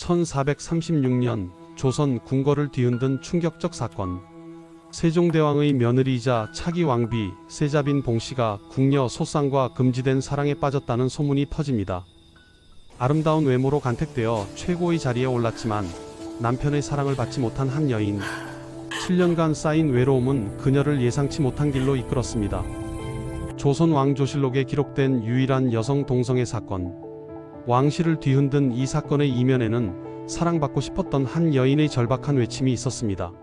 1436년 조선 궁궐을 뒤흔든 충격적 사건. 세종대왕의 며느리이자 차기 왕비 세자빈 봉씨가 궁녀 소쌍과 금지된 사랑에 빠졌다는 소문이 퍼집니다. 아름다운 외모로 간택되어 최고의 자리에 올랐지만 남편의 사랑을 받지 못한 한 여인. 7년간 쌓인 외로움은 그녀를 예상치 못한 길로 이끌었습니다. 조선 왕조실록에 기록된 유일한 여성 동성애 사건. 왕실을 뒤흔든 이 사건의 이면에는 사랑받고 싶었던 한 여인의 절박한 외침이 있었습니다.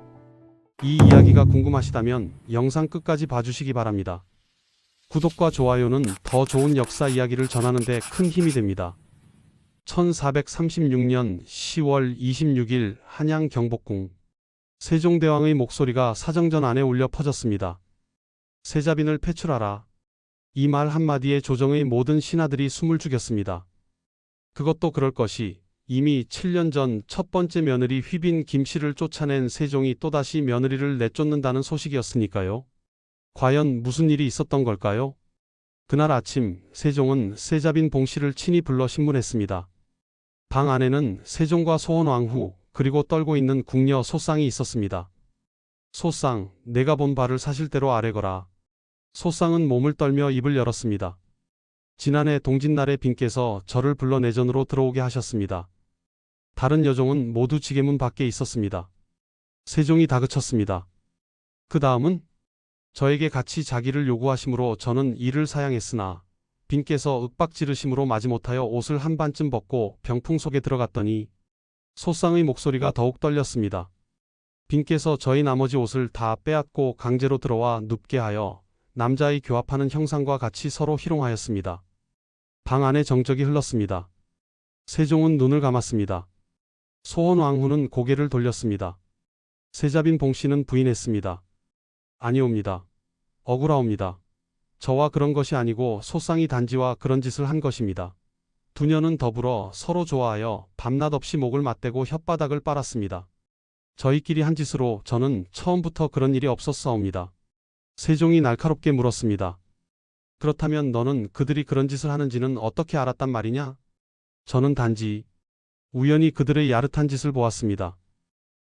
이 이야기가 궁금하시다면 영상 끝까지 봐주시기 바랍니다. 구독과 좋아요는 더 좋은 역사 이야기를 전하는 데 큰 힘이 됩니다. 1436년 10월 26일 한양 경복궁. 세종대왕의 목소리가 사정전 안에 울려 퍼졌습니다. 세자빈을 패출하라. 이 말 한마디에 조정의 모든 신하들이 숨을 죽였습니다. 그것도 그럴 것이 이미 7년 전 첫 번째 며느리 휘빈 김씨를 쫓아낸 세종이 또다시 며느리를 내쫓는다는 소식이었으니까요. 과연 무슨 일이 있었던 걸까요? 그날 아침 세종은 세자빈 봉씨를 친히 불러 신문했습니다. 방 안에는 세종과 소원왕후 그리고 떨고 있는 궁녀 소쌍이 있었습니다. 소쌍, 내가 본 바를 사실대로 아뢰거라. 소쌍은 몸을 떨며 입을 열었습니다. 지난해 동짓날에 빈께서 저를 불러 내전으로 들어오게 하셨습니다. 다른 여종은 모두 지게문 밖에 있었습니다. 세종이 다그쳤습니다. 그 다음은 저에게 같이 자기를 요구하심으로 저는 이를 사양했으나 빈께서 윽박지르심으로 마지못하여 옷을 한 반쯤 벗고 병풍 속에 들어갔더니 소쌍의 목소리가 더욱 떨렸습니다. 빈께서 저희 나머지 옷을 다 빼앗고 강제로 들어와 눕게 하여 남자의 교합하는 형상과 같이 서로 희롱하였습니다. 방 안에 정적이 흘렀습니다. 세종은 눈을 감았습니다. 소원왕후는 고개를 돌렸습니다. 세자빈 봉씨는 부인했습니다. 아니옵니다. 억울하옵니다. 저와 그런 것이 아니고 소쌍이 단지와 그런 짓을 한 것입니다. 두녀는 더불어 서로 좋아하여 밤낮 없이 목을 맞대고 혓바닥을 빨았습니다. 저희끼리 한 짓으로 저는 처음부터 그런 일이 없었사옵니다. 세종이 날카롭게 물었습니다. 그렇다면 너는 그들이 그런 짓을 하는지는 어떻게 알았단 말이냐? 저는 단지 우연히 그들의 야릇한 짓을 보았습니다.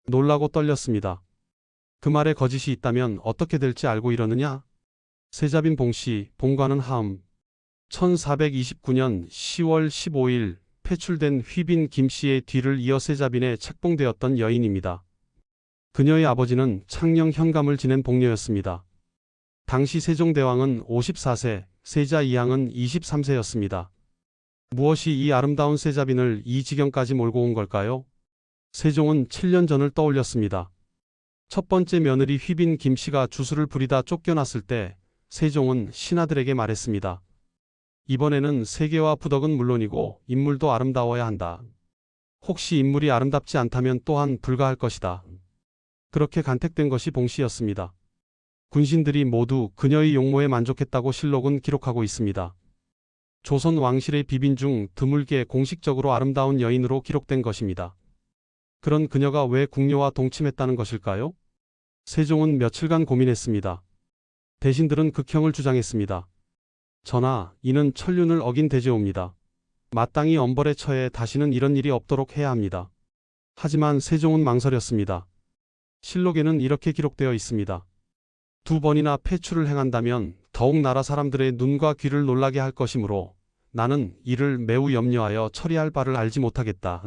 놀라고 떨렸습니다. 그 말에 거짓이 있다면 어떻게 될지 알고 이러느냐? 세자빈 봉씨, 봉과는 하음. 1429년 10월 15일 패출된 휘빈 김씨의 뒤를 이어 세자빈에 책봉되었던 여인입니다. 그녀의 아버지는 창녕 현감을 지낸 복녀였습니다. 당시 세종대왕은 54세, 세자 이항은 23세였습니다. 무엇이 이 아름다운 세자빈을 이 지경까지 몰고 온 걸까요? 세종은 7년 전을 떠올렸습니다. 첫 번째 며느리 휘빈 김씨가 주술을 부리다 쫓겨났을 때 세종은 신하들에게 말했습니다. 이번에는 세계와 부덕은 물론이고 인물도 아름다워야 한다. 혹시 인물이 아름답지 않다면 또한 불가할 것이다. 그렇게 간택된 것이 봉씨였습니다. 군신들이 모두 그녀의 용모에 만족했다고 실록은 기록하고 있습니다. 조선 왕실의 비빈 중 드물게 공식적으로 아름다운 여인으로 기록된 것입니다. 그런 그녀가 왜 궁녀와 동침했다는 것일까요? 세종은 며칠간 고민했습니다. 대신들은 극형을 주장했습니다. 전하, 이는 천륜을 어긴 대죄옵니다. 마땅히 엄벌에 처해 다시는 이런 일이 없도록 해야 합니다. 하지만 세종은 망설였습니다. 실록에는 이렇게 기록되어 있습니다. 2번이나 패출을 행한다면 더욱 나라 사람들의 눈과 귀를 놀라게 할 것이므로 나는 이를 매우 염려하여 처리할 바를 알지 못하겠다.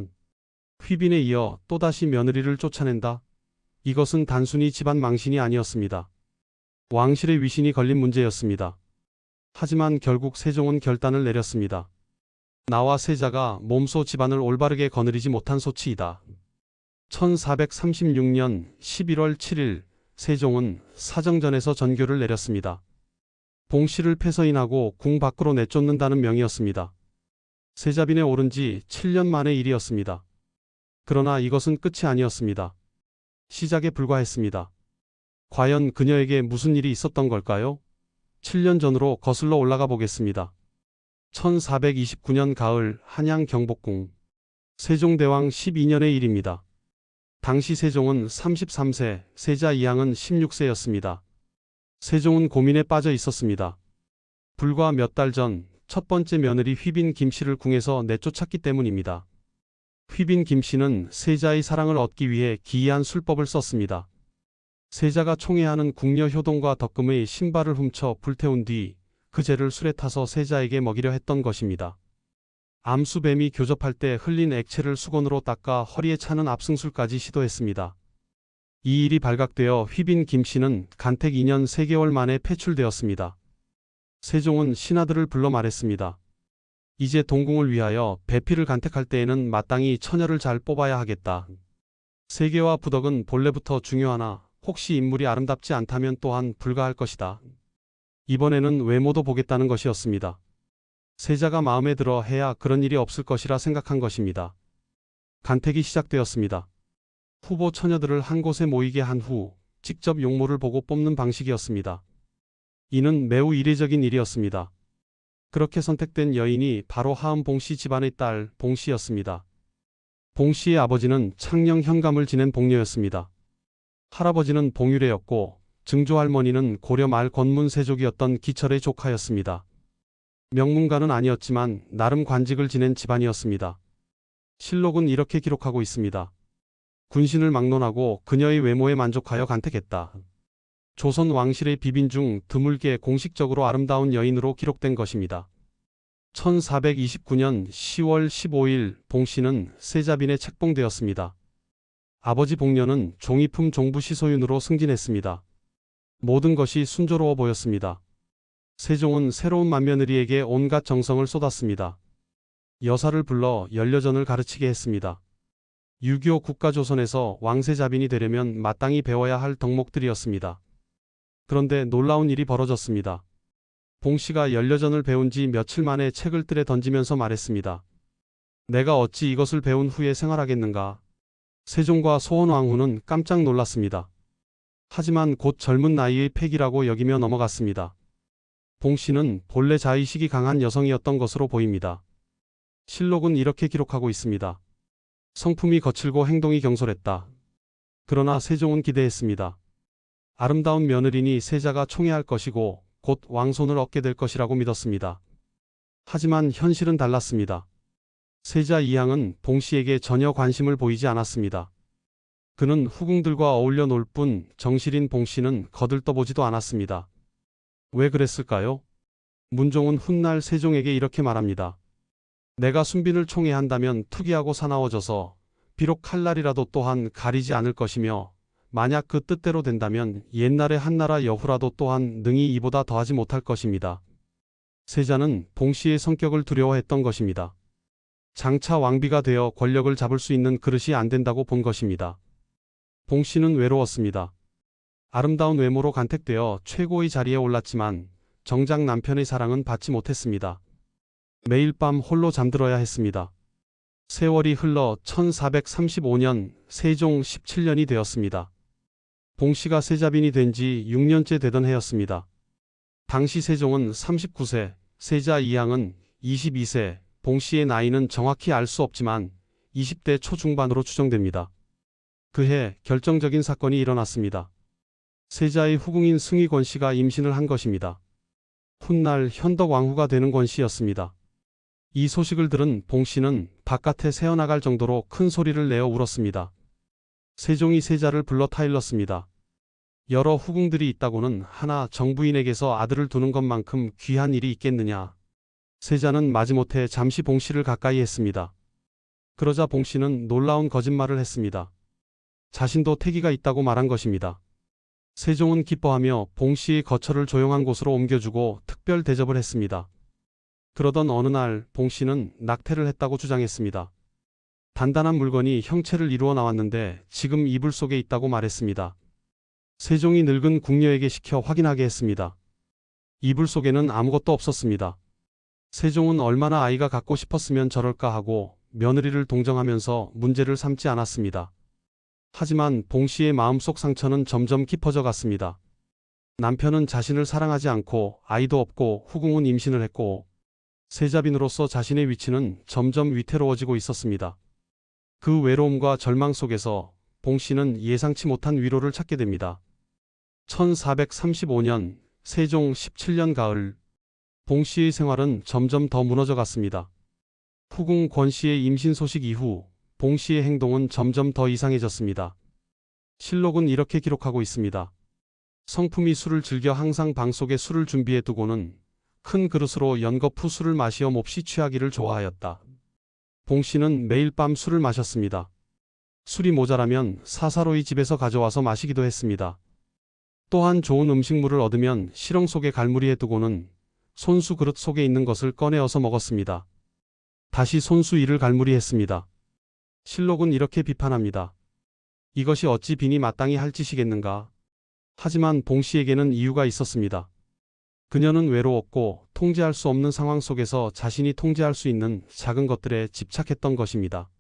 휘빈에 이어 또다시 며느리를 쫓아낸다. 이것은 단순히 집안 망신이 아니었습니다. 왕실의 위신이 걸린 문제였습니다. 하지만 결국 세종은 결단을 내렸습니다. 나와 세자가 몸소 집안을 올바르게 거느리지 못한 소치이다. 1436년 11월 7일 세종은 사정전에서 전교를 내렸습니다. 봉씨를 폐서인하고 궁 밖으로 내쫓는다는 명이었습니다. 세자빈에 오른 지 7년 만의 일이었습니다. 그러나 이것은 끝이 아니었습니다. 시작에 불과했습니다. 과연 그녀에게 무슨 일이 있었던 걸까요? 7년 전으로 거슬러 올라가 보겠습니다. 1429년 가을 한양 경복궁. 세종대왕 12년의 일입니다. 당시 세종은 33세, 세자 이항은 16세였습니다. 세종은 고민에 빠져 있었습니다. 불과 몇 달 전 첫 번째 며느리 휘빈 김씨를 궁에서 내쫓았기 때문입니다. 휘빈 김씨는 세자의 사랑을 얻기 위해 기이한 술법을 썼습니다. 세자가 총애하는 궁녀 효동과 덕금의 신발을 훔쳐 불태운 뒤 그 재를 술에 타서 세자에게 먹이려 했던 것입니다. 암수뱀이 교접할 때 흘린 액체를 수건으로 닦아 허리에 차는 압승술까지 시도했습니다. 이 일이 발각되어 휘빈 김씨는 간택 2년 3개월 만에 폐출되었습니다. 세종은 신하들을 불러 말했습니다. 이제 동궁을 위하여 배필을 간택할 때에는 마땅히 처녀를 잘 뽑아야 하겠다. 세계와 부덕은 본래부터 중요하나 혹시 인물이 아름답지 않다면 또한 불가할 것이다. 이번에는 외모도 보겠다는 것이었습니다. 세자가 마음에 들어 해야 그런 일이 없을 것이라 생각한 것입니다. 간택이 시작되었습니다. 후보 처녀들을 한 곳에 모이게 한 후 직접 용모를 보고 뽑는 방식이었습니다. 이는 매우 이례적인 일이었습니다. 그렇게 선택된 여인이 바로 하은 봉씨 집안의 딸 봉씨였습니다. 봉씨의 아버지는 창녕 현감을 지낸 봉녀였습니다. 할아버지는 봉유래였고 증조할머니는 고려 말 권문세족이었던 기철의 조카였습니다. 명문가는 아니었지만 나름 관직을 지낸 집안이었습니다. 실록은 이렇게 기록하고 있습니다. 군신을 막론하고 그녀의 외모에 만족하여 간택했다. 조선 왕실의 비빈 중 드물게 공식적으로 아름다운 여인으로 기록된 것입니다. 1429년 10월 15일 봉씨는 세자빈에 책봉되었습니다. 아버지 봉녀는 종이품 종부시 소윤으로 승진했습니다. 모든 것이 순조로워 보였습니다. 세종은 새로운 맏며느리에게 온갖 정성을 쏟았습니다. 여사를 불러 연려전을 가르치게 했습니다. 6.25 국가조선에서 왕세자빈이 되려면 마땅히 배워야 할 덕목들이었습니다. 그런데 놀라운 일이 벌어졌습니다. 봉씨가 연려전을 배운 지 며칠 만에 책을 뜰에 던지면서 말했습니다. 내가 어찌 이것을 배운 후에 생활하겠는가. 세종과 소원왕후는 깜짝 놀랐습니다. 하지만 곧 젊은 나이의 패기라고 여기며 넘어갔습니다. 봉씨는 본래 자의식이 강한 여성이었던 것으로 보입니다. 실록은 이렇게 기록하고 있습니다. 성품이 거칠고 행동이 경솔했다. 그러나 세종은 기대했습니다. 아름다운 며느리니 세자가 총애할 것이고 곧 왕손을 얻게 될 것이라고 믿었습니다. 하지만 현실은 달랐습니다. 세자 이항은 봉씨에게 전혀 관심을 보이지 않았습니다. 그는 후궁들과 어울려 놀 뿐 정실인 봉씨는 거들떠보지도 않았습니다. 왜 그랬을까요? 문종은 훗날 세종에게 이렇게 말합니다. 내가 순빈을 총애한다면 투기하고 사나워져서 비록 칼날이라도 또한 가리지 않을 것이며 만약 그 뜻대로 된다면 옛날의 한나라 여후라도 또한 능히 이보다 더하지 못할 것입니다. 세자는 봉씨의 성격을 두려워했던 것입니다. 장차 왕비가 되어 권력을 잡을 수 있는 그릇이 안 된다고 본 것입니다. 봉씨는 외로웠습니다. 아름다운 외모로 간택되어 최고의 자리에 올랐지만 정작 남편의 사랑은 받지 못했습니다. 매일 밤 홀로 잠들어야 했습니다. 세월이 흘러 1435년 세종 17년이 되었습니다. 봉씨가 세자빈이 된 지 6년째 되던 해였습니다. 당시 세종은 39세, 세자 이항은 22세, 봉씨의 나이는 정확히 알 수 없지만 20대 초중반으로 추정됩니다. 그해 결정적인 사건이 일어났습니다. 세자의 후궁인 승희 권씨가 임신을 한 것입니다. 훗날 현덕 왕후가 되는 권씨였습니다. 이 소식을 들은 봉씨는 바깥에 새어나갈 정도로 큰 소리를 내어 울었습니다. 세종이 세자를 불러 타일렀습니다. 여러 후궁들이 있다고는 하나 정부인에게서 아들을 두는 것만큼 귀한 일이 있겠느냐. 세자는 마지못해 잠시 봉씨를 가까이 했습니다. 그러자 봉씨는 놀라운 거짓말을 했습니다. 자신도 태기가 있다고 말한 것입니다. 세종은 기뻐하며 봉씨의 거처를 조용한 곳으로 옮겨주고 특별 대접을 했습니다. 그러던 어느 날 봉씨는 낙태를 했다고 주장했습니다. 단단한 물건이 형체를 이루어 나왔는데 지금 이불 속에 있다고 말했습니다. 세종이 늙은 궁녀에게 시켜 확인하게 했습니다. 이불 속에는 아무것도 없었습니다. 세종은 얼마나 아이가 갖고 싶었으면 저럴까 하고 며느리를 동정하면서 문제를 삼지 않았습니다. 하지만 봉씨의 마음속 상처는 점점 깊어져 갔습니다. 남편은 자신을 사랑하지 않고 아이도 없고 후궁은 임신을 했고 세자빈으로서 자신의 위치는 점점 위태로워지고 있었습니다. 그 외로움과 절망 속에서 봉씨는 예상치 못한 위로를 찾게 됩니다. 1435년 세종 17년 가을 봉씨의 생활은 점점 더 무너져 갔습니다. 후궁 권씨의 임신 소식 이후 봉 씨의 행동은 점점 더 이상해졌습니다. 실록은 이렇게 기록하고 있습니다. 성품이 술을 즐겨 항상 방 속에 술을 준비해 두고는 큰 그릇으로 연거푸 술을 마시어 몹시 취하기를 좋아하였다. 봉 씨는 매일 밤 술을 마셨습니다. 술이 모자라면 사사로이 집에서 가져와서 마시기도 했습니다. 또한 좋은 음식물을 얻으면 실ong 속에 갈무리해 두고는 손수 그릇 속에 있는 것을 꺼내어서 먹었습니다. 다시 손수 이를 갈무리했습니다. 실록은 이렇게 비판합니다. 이것이 어찌 빈이 마땅히 할 짓이겠는가. 하지만 봉 씨에게는 이유가 있었습니다. 그녀는 외로웠고 통제할 수 없는 상황 속에서 자신이 통제할 수 있는 작은 것들에 집착했던 것입니다.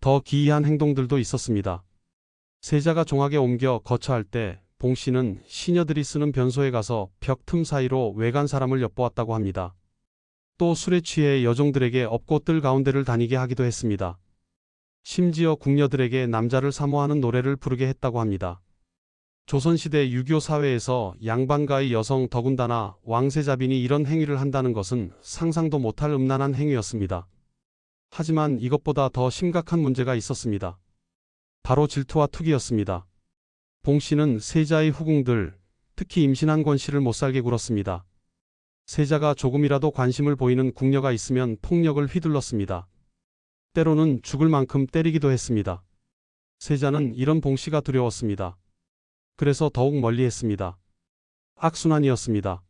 더 기이한 행동들도 있었습니다. 세자가 종하게 옮겨 거처할 때 봉 씨는 시녀들이 쓰는 변소에 가서 벽 틈 사이로 외간 사람을 엿보았다고 합니다. 또 술에 취해 여종들에게 업고 뜰 가운데를 다니게 하기도 했습니다. 심지어 궁녀들에게 남자를 사모하는 노래를 부르게 했다고 합니다. 조선시대 유교 사회에서 양반가의 여성 더군다나 왕세자빈이 이런 행위를 한다는 것은 상상도 못할 음란한 행위였습니다. 하지만 이것보다 더 심각한 문제가 있었습니다. 바로 질투와 투기였습니다. 봉 씨는 세자의 후궁들, 특히 임신한 권 씨를 못살게 굴었습니다. 세자가 조금이라도 관심을 보이는 궁녀가 있으면 폭력을 휘둘렀습니다. 때로는 죽을 만큼 때리기도 했습니다. 세자는 이런 봉 씨가 두려웠습니다. 그래서 더욱 멀리했습니다. 악순환이었습니다.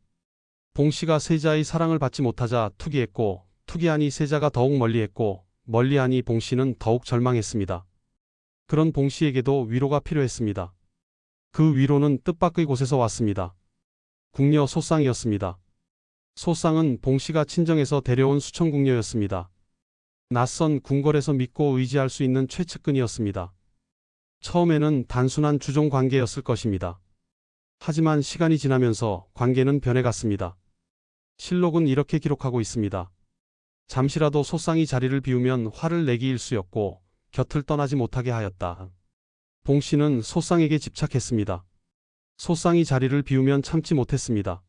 봉 씨가 세자의 사랑을 받지 못하자 투기했고, 투기하니 세자가 더욱 멀리했고, 멀리하니 봉 씨는 더욱 절망했습니다. 그런 봉 씨에게도 위로가 필요했습니다. 그 위로는 뜻밖의 곳에서 왔습니다. 궁녀 소쌍이었습니다. 소쌍은 봉 씨가 친정에서 데려온 수천궁녀였습니다. 낯선 궁궐에서 믿고 의지할 수 있는 최측근이었습니다. 처음에는 단순한 주종 관계였을 것입니다. 하지만 시간이 지나면서 관계는 변해갔습니다. 실록은 이렇게 기록하고 있습니다. 잠시라도 소쌍이 자리를 비우면 화를 내기 일쑤였고 곁을 떠나지 못하게 하였다. 봉 씨는 소쌍에게 집착했습니다. 소쌍이 자리를 비우면 참지 못했습니다.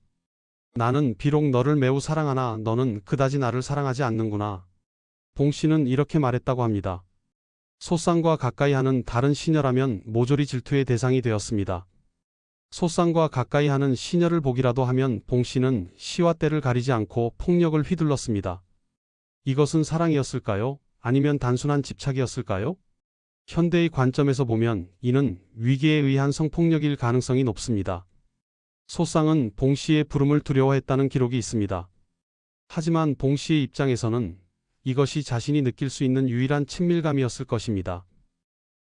나는 비록 너를 매우 사랑하나 너는 그다지 나를 사랑하지 않는구나. 봉 씨는 이렇게 말했다고 합니다. 소쌍과 가까이 하는 다른 시녀라면 모조리 질투의 대상이 되었습니다. 소쌍과 가까이 하는 시녀를 보기라도 하면 봉 씨는 시와 때를 가리지 않고 폭력을 휘둘렀습니다. 이것은 사랑이었을까요? 아니면 단순한 집착이었을까요? 현대의 관점에서 보면 이는 위기에 의한 성폭력일 가능성이 높습니다. 소쌍은 봉 씨의 부름을 두려워했다는 기록이 있습니다. 하지만 봉 씨의 입장에서는 이것이 자신이 느낄 수 있는 유일한 친밀감이었을 것입니다.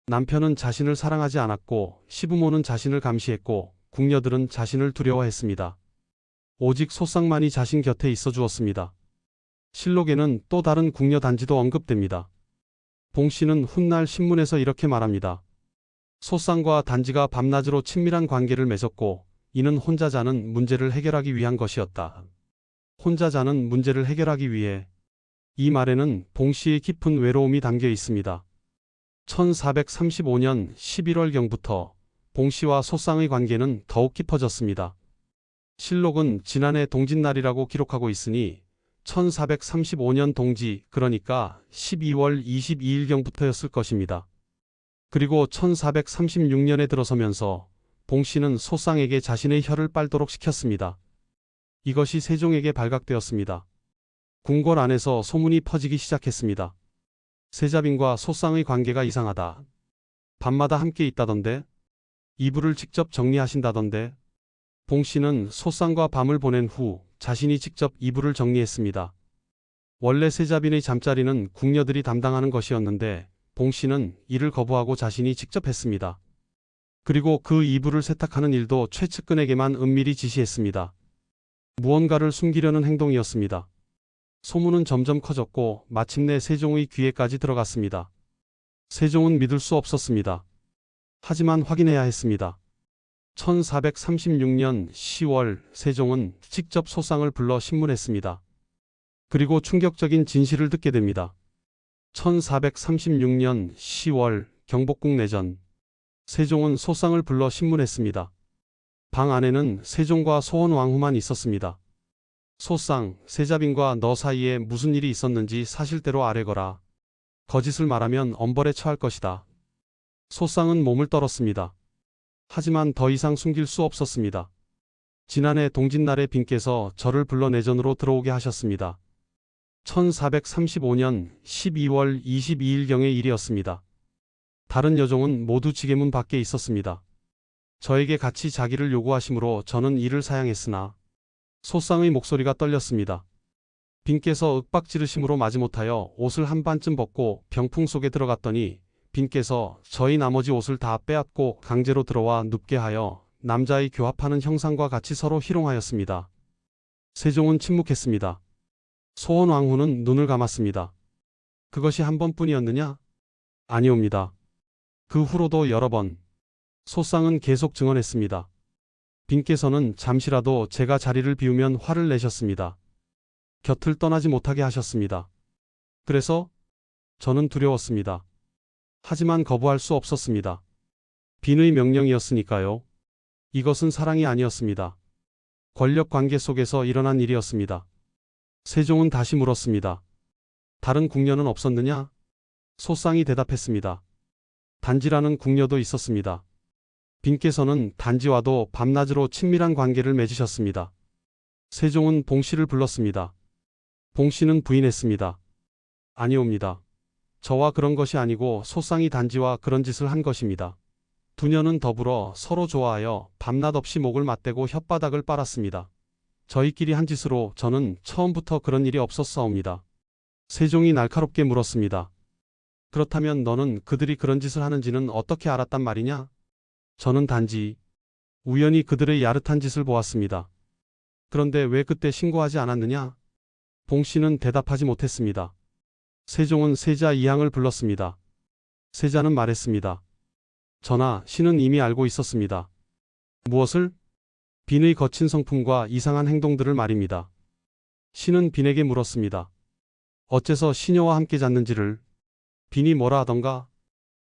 남편은 자신을 사랑하지 않았고 시부모는 자신을 감시했고 궁녀들은 자신을 두려워했습니다. 오직 소쌍만이 자신 곁에 있어 주었습니다. 실록에는 또 다른 궁녀 단지도 언급됩니다. 봉 씨는 훗날 신문에서 이렇게 말합니다. 소쌍과 단지가 밤낮으로 친밀한 관계를 맺었고 이는 혼자 자는 문제를 해결하기 위한 것이었다. 혼자 자는 문제를 해결하기 위해. 이 말에는 봉 씨의 깊은 외로움이 담겨 있습니다. 1435년 11월경부터 봉 씨와 소쌍의 관계는 더욱 깊어졌습니다. 실록은 지난해 동짓날이라고 기록하고 있으니 1435년 동지, 그러니까 12월 22일경부터였을 것입니다. 그리고 1436년에 들어서면서 봉 씨는 소쌍에게 자신의 혀를 빨도록 시켰습니다. 이것이 세종에게 발각되었습니다. 궁궐 안에서 소문이 퍼지기 시작했습니다. 세자빈과 소쌍의 관계가 이상하다. 밤마다 함께 있다던데. 이불을 직접 정리하신다던데. 봉 씨는 소쌍과 밤을 보낸 후 자신이 직접 이불을 정리했습니다. 원래 세자빈의 잠자리는 궁녀들이 담당하는 것이었는데 봉 씨는 이를 거부하고 자신이 직접 했습니다. 그리고 그 이불을 세탁하는 일도 최측근에게만 은밀히 지시했습니다. 무언가를 숨기려는 행동이었습니다. 소문은 점점 커졌고 마침내 세종의 귀에까지 들어갔습니다. 세종은 믿을 수 없었습니다. 하지만 확인해야 했습니다. 1436년 10월 세종은 직접 소쌍을 불러 신문했습니다. 그리고 충격적인 진실을 듣게 됩니다. 1436년 10월 경복궁 내전. 세종은 소쌍을 불러 신문했습니다. 방 안에는 세종과 소원왕후만 있었습니다. 소쌍, 세자빈과 너 사이에 무슨 일이 있었는지 사실대로 아뢰거라. 거짓을 말하면 엄벌에 처할 것이다. 소상은 몸을 떨었습니다. 하지만 더 이상 숨길 수 없었습니다. 지난해 동짓날에 빈께서 저를 불러 내전으로 들어오게 하셨습니다. 1435년 12월 22일경의 일이었습니다. 다른 여종은 모두 지게문 밖에 있었습니다. 저에게 같이 자기를 요구하시므로 저는 이를 사양했으나 소상의 목소리가 떨렸습니다. 빈께서 윽박 지르심으로 마지못하여 옷을 한 반쯤 벗고 병풍 속에 들어갔더니 빈께서 저희 나머지 옷을 다 빼앗고 강제로 들어와 눕게 하여 남자의 교합하는 형상과 같이 서로 희롱하였습니다. 세종은 침묵했습니다. 소원왕후는 눈을 감았습니다. 그것이 한 번뿐이었느냐? 아니옵니다. 그 후로도 여러 번. 소상은 계속 증언했습니다. 빈께서는 잠시라도 제가 자리를 비우면 화를 내셨습니다. 곁을 떠나지 못하게 하셨습니다. 그래서 저는 두려웠습니다. 하지만 거부할 수 없었습니다. 빈의 명령이었으니까요. 이것은 사랑이 아니었습니다. 권력 관계 속에서 일어난 일이었습니다. 세종은 다시 물었습니다. 다른 궁녀는 없었느냐? 소상이 대답했습니다. 단지라는 궁녀도 있었습니다. 빈께서는 단지와도 밤낮으로 친밀한 관계를 맺으셨습니다. 세종은 봉씨를 불렀습니다. 봉씨는 부인했습니다. 아니옵니다. 저와 그런 것이 아니고 소상이 단지와 그런 짓을 한 것입니다. 두녀는 더불어 서로 좋아하여 밤낮 없이 목을 맞대고 혓바닥을 빨았습니다. 저희끼리 한 짓으로 저는 처음부터 그런 일이 없었사옵니다. 세종이 날카롭게 물었습니다. 그렇다면 너는 그들이 그런 짓을 하는지는 어떻게 알았단 말이냐? 저는 단지 우연히 그들의 야릇한 짓을 보았습니다. 그런데 왜 그때 신고하지 않았느냐? 봉씨는 대답하지 못했습니다. 세종은 세자 이항을 불렀습니다. 세자는 말했습니다. 전하, 신은 이미 알고 있었습니다. 무엇을? 빈의 거친 성품과 이상한 행동들을 말입니다. 신은 빈에게 물었습니다. 어째서 시녀와 함께 잤는지를. 빈이 뭐라 하던가?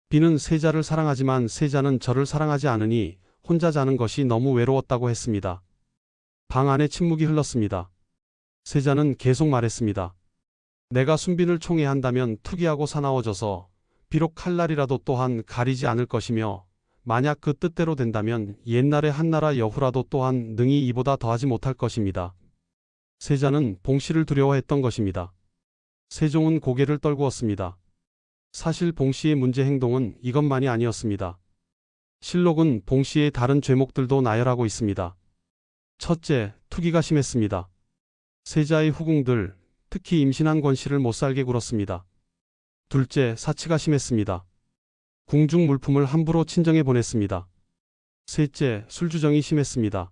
빈은 세자를 사랑하지만 세자는 저를 사랑하지 않으니 혼자 자는 것이 너무 외로웠다고 했습니다. 방 안에 침묵이 흘렀습니다. 세자는 계속 말했습니다. 내가 순빈을 총애한다면 투기하고 사나워져서 비록 칼날이라도 또한 가리지 않을 것이며 만약 그 뜻대로 된다면 옛날의 한나라 여후라도 또한 능히 이보다 더하지 못할 것입니다. 세자는 봉씨를 두려워했던 것입니다. 세종은 고개를 떨구었습니다. 사실 봉씨의 문제 행동은 이것만이 아니었습니다. 실록은 봉씨의 다른 죄목들도 나열하고 있습니다. 첫째, 투기가 심했습니다. 세자의 후궁들, 특히 임신한 권씨를 못살게 굴었습니다. 둘째, 사치가 심했습니다. 궁중 물품을 함부로 친정에 보냈습니다. 셋째, 술주정이 심했습니다.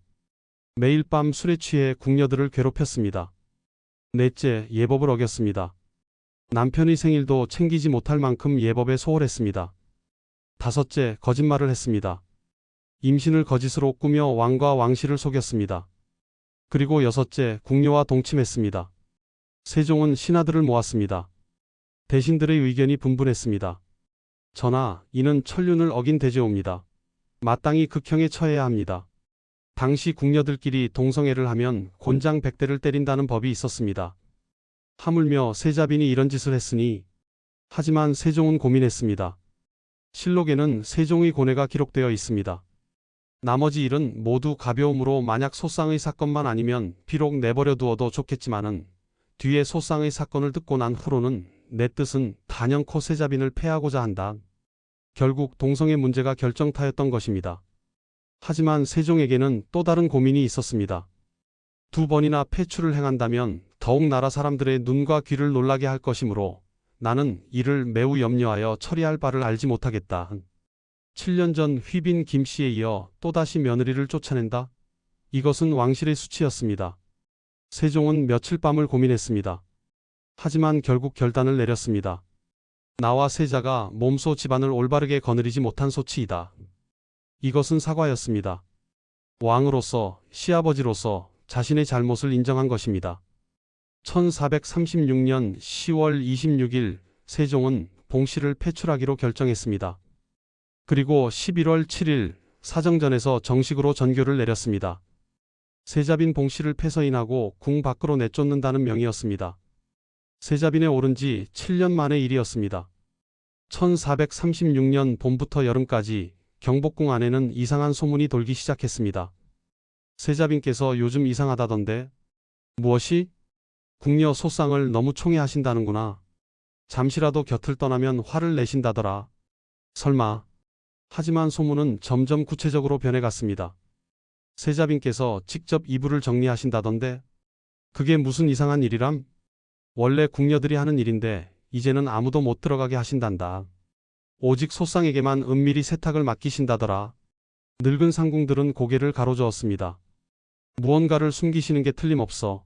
매일 밤 술에 취해 궁녀들을 괴롭혔습니다. 넷째, 예법을 어겼습니다. 남편의 생일도 챙기지 못할 만큼 예법에 소홀했습니다. 다섯째, 거짓말을 했습니다. 임신을 거짓으로 꾸며 왕과 왕씨를 속였습니다. 그리고 여섯째, 궁녀와 동침했습니다. 세종은 신하들을 모았습니다. 대신들의 의견이 분분했습니다. 전하, 이는 천륜을 어긴 대죄옵니다. 마땅히 극형에 처해야 합니다. 당시 궁녀들끼리 동성애를 하면 곤장 100대를 때린다는 법이 있었습니다. 하물며 세자빈이 이런 짓을 했으니. 하지만 세종은 고민했습니다. 실록에는 세종의 고뇌가 기록되어 있습니다. 나머지 일은 모두 가벼움으로 만약 소상의 사건만 아니면 비록 내버려 두어도 좋겠지만은 뒤에 소상의 사건을 듣고 난 후로는 내 뜻은 단연코 세자빈을 패하고자 한다. 결국 동성애 문제가 결정타였던 것입니다. 하지만 세종에게는 또 다른 고민이 있었습니다. 2번이나 폐출을 행한다면 더욱 나라 사람들의 눈과 귀를 놀라게 할 것이므로 나는 이를 매우 염려하여 처리할 바를 알지 못하겠다. 7년 전 휘빈 김씨에 이어 또다시 며느리를 쫓아낸다? 이것은 왕실의 수치였습니다. 세종은 며칠 밤을 고민했습니다. 하지만 결국 결단을 내렸습니다. 나와 세자가 몸소 집안을 올바르게 거느리지 못한 소치이다. 이것은 사과였습니다. 왕으로서, 시아버지로서 자신의 잘못을 인정한 것입니다. 1436년 10월 26일 세종은 봉씨를 폐출하기로 결정했습니다. 그리고 11월 7일 사정전에서 정식으로 전교를 내렸습니다. 세자빈 봉씨를 폐서인하고 궁 밖으로 내쫓는다는 명이었습니다. 세자빈에 오른 지 7년 만의 일이었습니다. 1436년 봄부터 여름까지 경복궁 안에는 이상한 소문이 돌기 시작했습니다. 세자빈께서 요즘 이상하다던데. 무엇이? 궁녀 소상을 너무 총애하신다는구나. 잠시라도 곁을 떠나면 화를 내신다더라. 설마. 하지만 소문은 점점 구체적으로 변해갔습니다. 세자빈께서 직접 이불을 정리하신다던데. 그게 무슨 이상한 일이람? 원래 궁녀들이 하는 일인데 이제는 아무도 못 들어가게 하신단다. 오직 소상에게만 은밀히 세탁을 맡기신다더라. 늙은 상궁들은 고개를 가로저었습니다. 무언가를 숨기시는 게 틀림없어.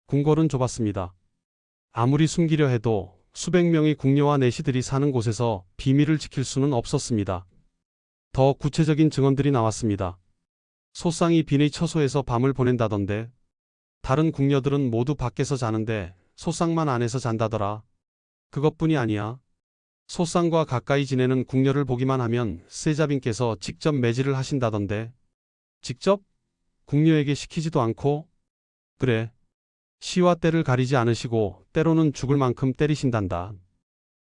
궁궐은 좁았습니다. 아무리 숨기려 해도 수백 명의 궁녀와 내시들이 사는 곳에서 비밀을 지킬 수는 없었습니다. 더 구체적인 증언들이 나왔습니다. 소상이 빈의 처소에서 밤을 보낸다던데. 다른 궁녀들은 모두 밖에서 자는데 소상만 안에서 잔다더라. 그것뿐이 아니야. 소상과 가까이 지내는 궁녀를 보기만 하면 세자빈께서 직접 매질을 하신다던데. 직접? 궁녀에게 시키지도 않고? 그래. 시와 때를 가리지 않으시고 때로는 죽을 만큼 때리신단다.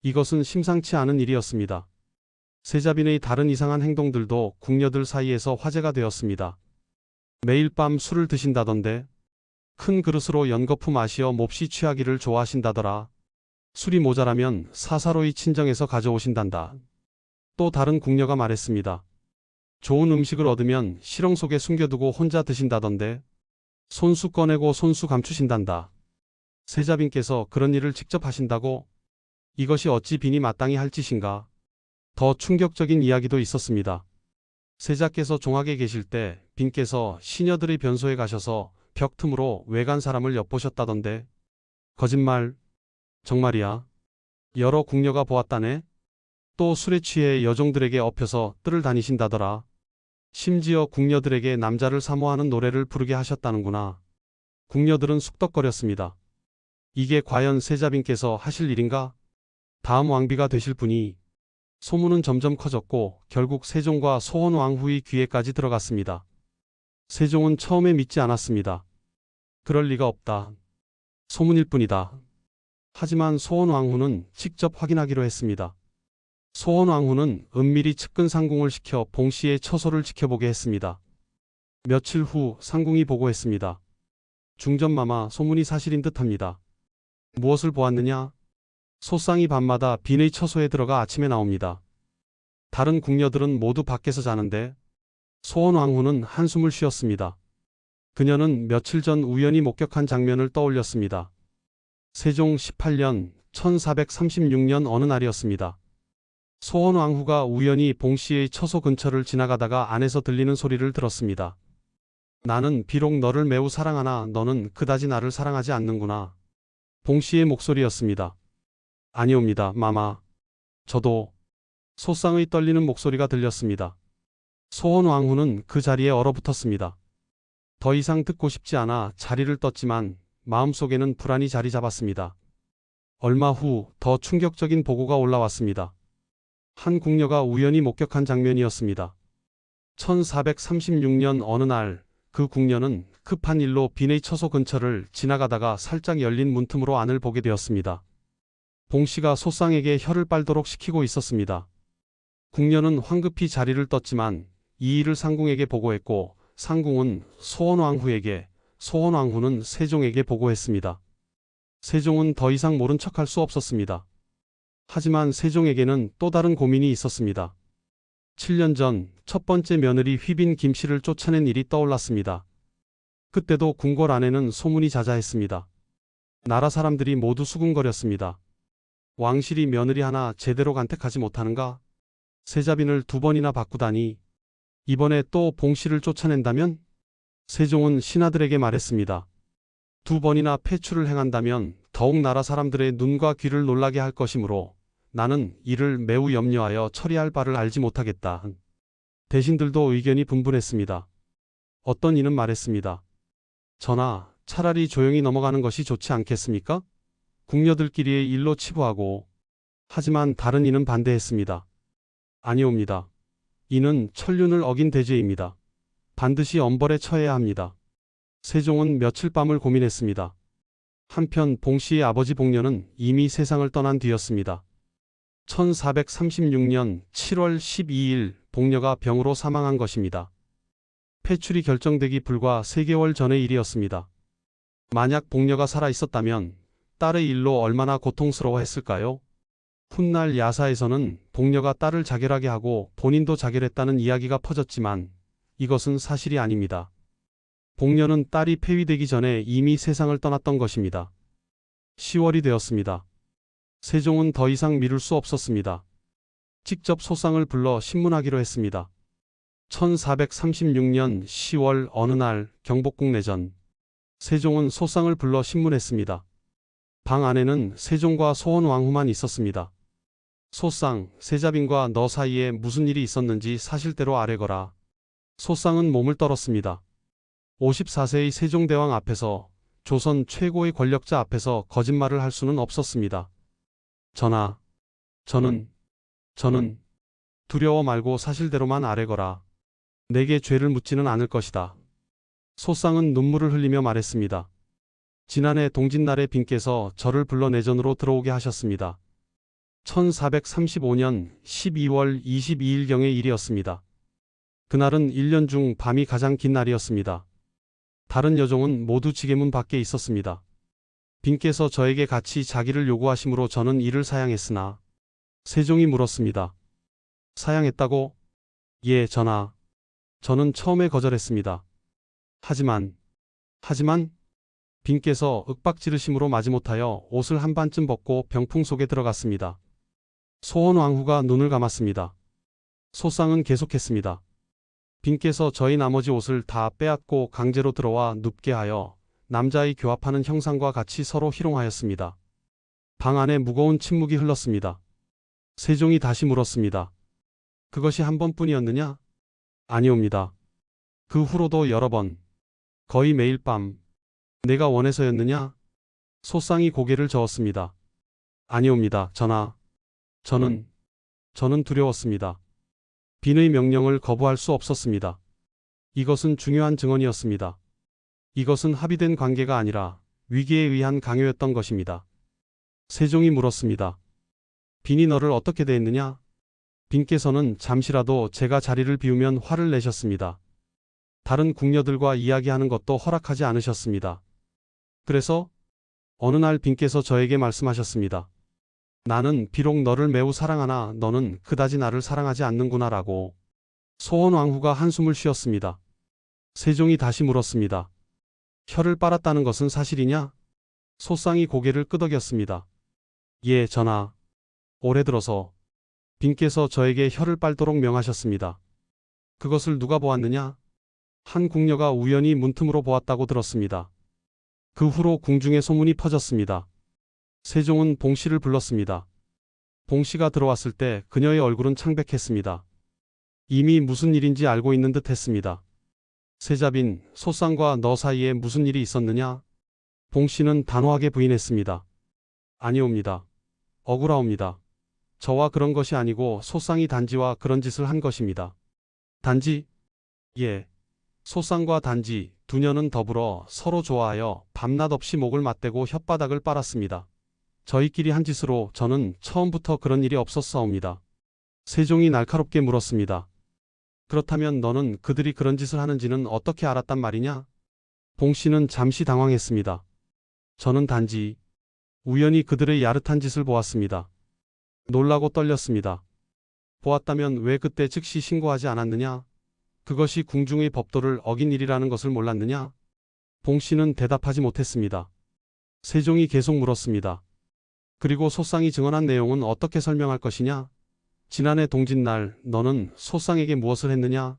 이것은 심상치 않은 일이었습니다. 세자빈의 다른 이상한 행동들도 궁녀들 사이에서 화제가 되었습니다. 매일 밤 술을 드신다던데. 큰 그릇으로 연거푸 마시어 몹시 취하기를 좋아하신다더라. 술이 모자라면 사사로이 친정에서 가져오신단다. 또 다른 궁녀가 말했습니다. 좋은 음식을 얻으면 실ong 속에 숨겨두고 혼자 드신다던데. 손수 꺼내고 손수 감추신단다. 세자빈께서 그런 일을 직접 하신다고? 이것이 어찌 빈이 마땅히 할 짓인가? 더 충격적인 이야기도 있었습니다. 세자께서 종학에 계실 때 빈께서 시녀들의 변소에 가셔서 벽 틈으로 외간 사람을 엿보셨다던데. 거짓말. 정말이야. 여러 궁녀가 보았다네. 또 술에 취해 여종들에게 엎혀서 뜰을 다니신다더라. 심지어 궁녀들에게 남자를 사모하는 노래를 부르게 하셨다는구나. 궁녀들은 쑥덕거렸습니다. 이게 과연 세자빈께서 하실 일인가? 다음 왕비가 되실 분이. 소문은 점점 커졌고 결국 세종과 소원왕후의 귀에까지 들어갔습니다. 세종은 처음에 믿지 않았습니다. 그럴 리가 없다. 소문일 뿐이다. 하지만 소원왕후는 직접 확인하기로 했습니다. 소원왕후는 은밀히 측근 상궁을 시켜 봉씨의 처소를 지켜보게 했습니다. 며칠 후 상궁이 보고했습니다. 중전마마, 소문이 사실인 듯합니다. 무엇을 보았느냐? 소상이 밤마다 빈의 처소에 들어가 아침에 나옵니다. 다른 궁녀들은 모두 밖에서 자는데. 소원왕후는 한숨을 쉬었습니다. 그녀는 며칠 전 우연히 목격한 장면을 떠올렸습니다. 세종 18년 1436년 어느 날이었습니다. 소원왕후가 우연히 봉씨의 처소 근처를 지나가다가 안에서 들리는 소리를 들었습니다. 나는 비록 너를 매우 사랑하나 너는 그다지 나를 사랑하지 않는구나. 봉씨의 목소리였습니다. 아니옵니다, 마마. 저도. 소상의 떨리는 목소리가 들렸습니다. 소원왕후는 그 자리에 얼어붙었습니다. 더 이상 듣고 싶지 않아 자리를 떴지만 마음속에는 불안이 자리 잡았습니다. 얼마 후 더 충격적인 보고가 올라왔습니다. 한 궁녀가 우연히 목격한 장면이었습니다. 1436년 어느 날 그 궁녀는 급한 일로 빈의 처소 근처를 지나가다가 살짝 열린 문틈으로 안을 보게 되었습니다. 봉씨가 소상에게 혀를 빨도록 시키고 있었습니다. 궁녀는 황급히 자리를 떴지만 이 일을 상궁에게 보고했고 상궁은 소원왕후에게, 소원왕후는 세종에게 보고했습니다. 세종은 더 이상 모른 척할 수 없었습니다. 하지만 세종에게는 또 다른 고민이 있었습니다. 7년 전 첫 번째 며느리 휘빈 김씨를 쫓아낸 일이 떠올랐습니다. 그때도 궁궐 안에는 소문이 자자했습니다. 나라 사람들이 모두 수군거렸습니다. 왕실이 며느리 하나 제대로 간택하지 못하는가? 세자빈을 2번이나 바꾸다니. 이번에 또 봉씨를 쫓아낸다면? 세종은 신하들에게 말했습니다. 2번이나 폐출을 행한다면 더욱 나라 사람들의 눈과 귀를 놀라게 할 것이므로 나는 이를 매우 염려하여 처리할 바를 알지 못하겠다. 대신들도 의견이 분분했습니다. 어떤 이는 말했습니다. 전하, 차라리 조용히 넘어가는 것이 좋지 않겠습니까? 궁녀들끼리의 일로 치부하고. 하지만 다른 이는 반대했습니다. 아니옵니다. 이는 천륜을 어긴 대죄입니다. 반드시 엄벌에 처해야 합니다. 세종은 며칠 밤을 고민했습니다. 한편 봉씨의 아버지 봉년은 이미 세상을 떠난 뒤였습니다. 1436년 7월 12일 복녀가 병으로 사망한 것입니다. 폐출이 결정되기 불과 3개월 전의 일이었습니다. 만약 복녀가 살아 있었다면 딸의 일로 얼마나 고통스러워했을까요? 훗날 야사에서는 복녀가 딸을 자결하게 하고 본인도 자결했다는 이야기가 퍼졌지만 이것은 사실이 아닙니다. 복녀는 딸이 폐위되기 전에 이미 세상을 떠났던 것입니다. 10월이 되었습니다. 세종은 더 이상 미룰 수 없었습니다. 직접 소상을 불러 신문하기로 했습니다. 1436년 10월 어느 날 경복궁 내전, 세종은 소상을 불러 신문했습니다. 방 안에는 세종과 소원왕후만 있었습니다. 소상, 세자빈과 너 사이에 무슨 일이 있었는지 사실대로 아뢰거라. 소상은 몸을 떨었습니다. 54세의 세종대왕 앞에서, 조선 최고의 권력자 앞에서 거짓말을 할 수는 없었습니다. 전하, 저는 두려워 말고 사실대로만 아뢰거라. 내게 죄를 묻지는 않을 것이다. 소상은 눈물을 흘리며 말했습니다. 지난해 동짓날에 빈께서 저를 불러 내전으로 들어오게 하셨습니다. 1435년 12월 22일경의 일이었습니다. 그날은 1년 중 밤이 가장 긴 날이었습니다. 다른 여종은 모두 지게문 밖에 있었습니다. 빈께서 저에게 같이 자기를 요구하심으로 저는 이를 사양했으나, 세종이 물었습니다. 사양했다고? 예, 전하. 저는 처음에 거절했습니다. 하지만 빈께서 윽박지르심으로 마지못하여 옷을 한 반쯤 벗고 병풍 속에 들어갔습니다. 소원왕후가 눈을 감았습니다. 소상은 계속했습니다. 빈께서 저희 나머지 옷을 다 빼앗고 강제로 들어와 눕게 하여 남자의 교합하는 형상과 같이 서로 희롱하였습니다. 방 안에 무거운 침묵이 흘렀습니다. 세종이 다시 물었습니다. 그것이 한 번뿐이었느냐? 아니옵니다. 그 후로도 여러 번, 거의 매일 밤, 내가 원해서였느냐? 소상이 고개를 저었습니다. 아니옵니다, 전하. 저는 두려웠습니다. 빈의 명령을 거부할 수 없었습니다. 이것은 중요한 증언이었습니다. 이것은 합의된 관계가 아니라 위기에 의한 강요였던 것입니다. 세종이 물었습니다. 빈이 너를 어떻게 대했느냐? 빈께서는 잠시라도 제가 자리를 비우면 화를 내셨습니다. 다른 궁녀들과 이야기하는 것도 허락하지 않으셨습니다. 그래서 어느 날 빈께서 저에게 말씀하셨습니다. 나는 비록 너를 매우 사랑하나 너는 그다지 나를 사랑하지 않는구나 라고. 소원왕후가 한숨을 쉬었습니다. 세종이 다시 물었습니다. 혀를 빨았다는 것은 사실이냐? 소상이 고개를 끄덕였습니다. 예, 전하. 올해 들어서 빈께서 저에게 혀를 빨도록 명하셨습니다. 그것을 누가 보았느냐? 한 궁녀가 우연히 문틈으로 보았다고 들었습니다. 그 후로 궁중에 소문이 퍼졌습니다. 세종은 봉씨를 불렀습니다. 봉씨가 들어왔을 때 그녀의 얼굴은 창백했습니다. 이미 무슨 일인지 알고 있는 듯 했습니다. 세자빈, 소상과 너 사이에 무슨 일이 있었느냐? 봉씨는 단호하게 부인했습니다. 아니옵니다. 억울하옵니다. 저와 그런 것이 아니고 소상이 단지와 그런 짓을 한 것입니다. 단지? 예. 소상과 단지 두 년은 더불어 서로 좋아하여 밤낮 없이 목을 맞대고 혓바닥을 빨았습니다. 저희끼리 한 짓으로 저는 처음부터 그런 일이 없었사옵니다. 세종이 날카롭게 물었습니다. 그렇다면 너는 그들이 그런 짓을 하는지는 어떻게 알았단 말이냐? 봉씨는 잠시 당황했습니다. 저는 단지 우연히 그들의 야릇한 짓을 보았습니다. 놀라고 떨렸습니다. 보았다면 왜 그때 즉시 신고하지 않았느냐? 그것이 궁중의 법도를 어긴 일이라는 것을 몰랐느냐? 봉씨는 대답하지 못했습니다. 세종이 계속 물었습니다. 그리고 소상이 증언한 내용은 어떻게 설명할 것이냐? 지난해 동짓날 너는 소상에게 무엇을 했느냐?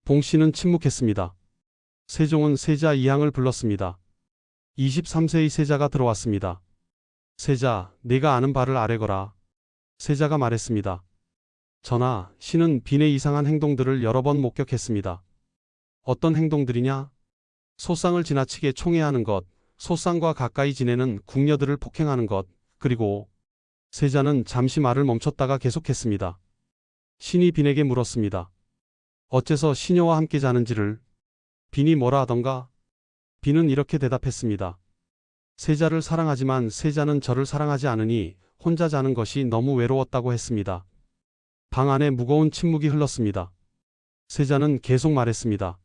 봉씨는 침묵했습니다. 세종은 세자 이항을 불렀습니다. 23세의 세자가 들어왔습니다. 세자, 네가 아는 바를 아뢰거라. 세자가 말했습니다. 전하, 신은 빈의 이상한 행동들을 여러 번 목격했습니다. 어떤 행동들이냐? 소상을 지나치게 총애하는 것, 소상과 가까이 지내는 궁녀들을 폭행하는 것, 그리고 세자는 잠시 말을 멈췄다가 계속했습니다. 신이 빈에게 물었습니다. 어째서 시녀와 함께 자는지를. 빈이 뭐라 하던가? 빈은 이렇게 대답했습니다. 세자를 사랑하지만 세자는 저를 사랑하지 않으니 혼자 자는 것이 너무 외로웠다고 했습니다. 방 안에 무거운 침묵이 흘렀습니다. 세자는 계속 말했습니다.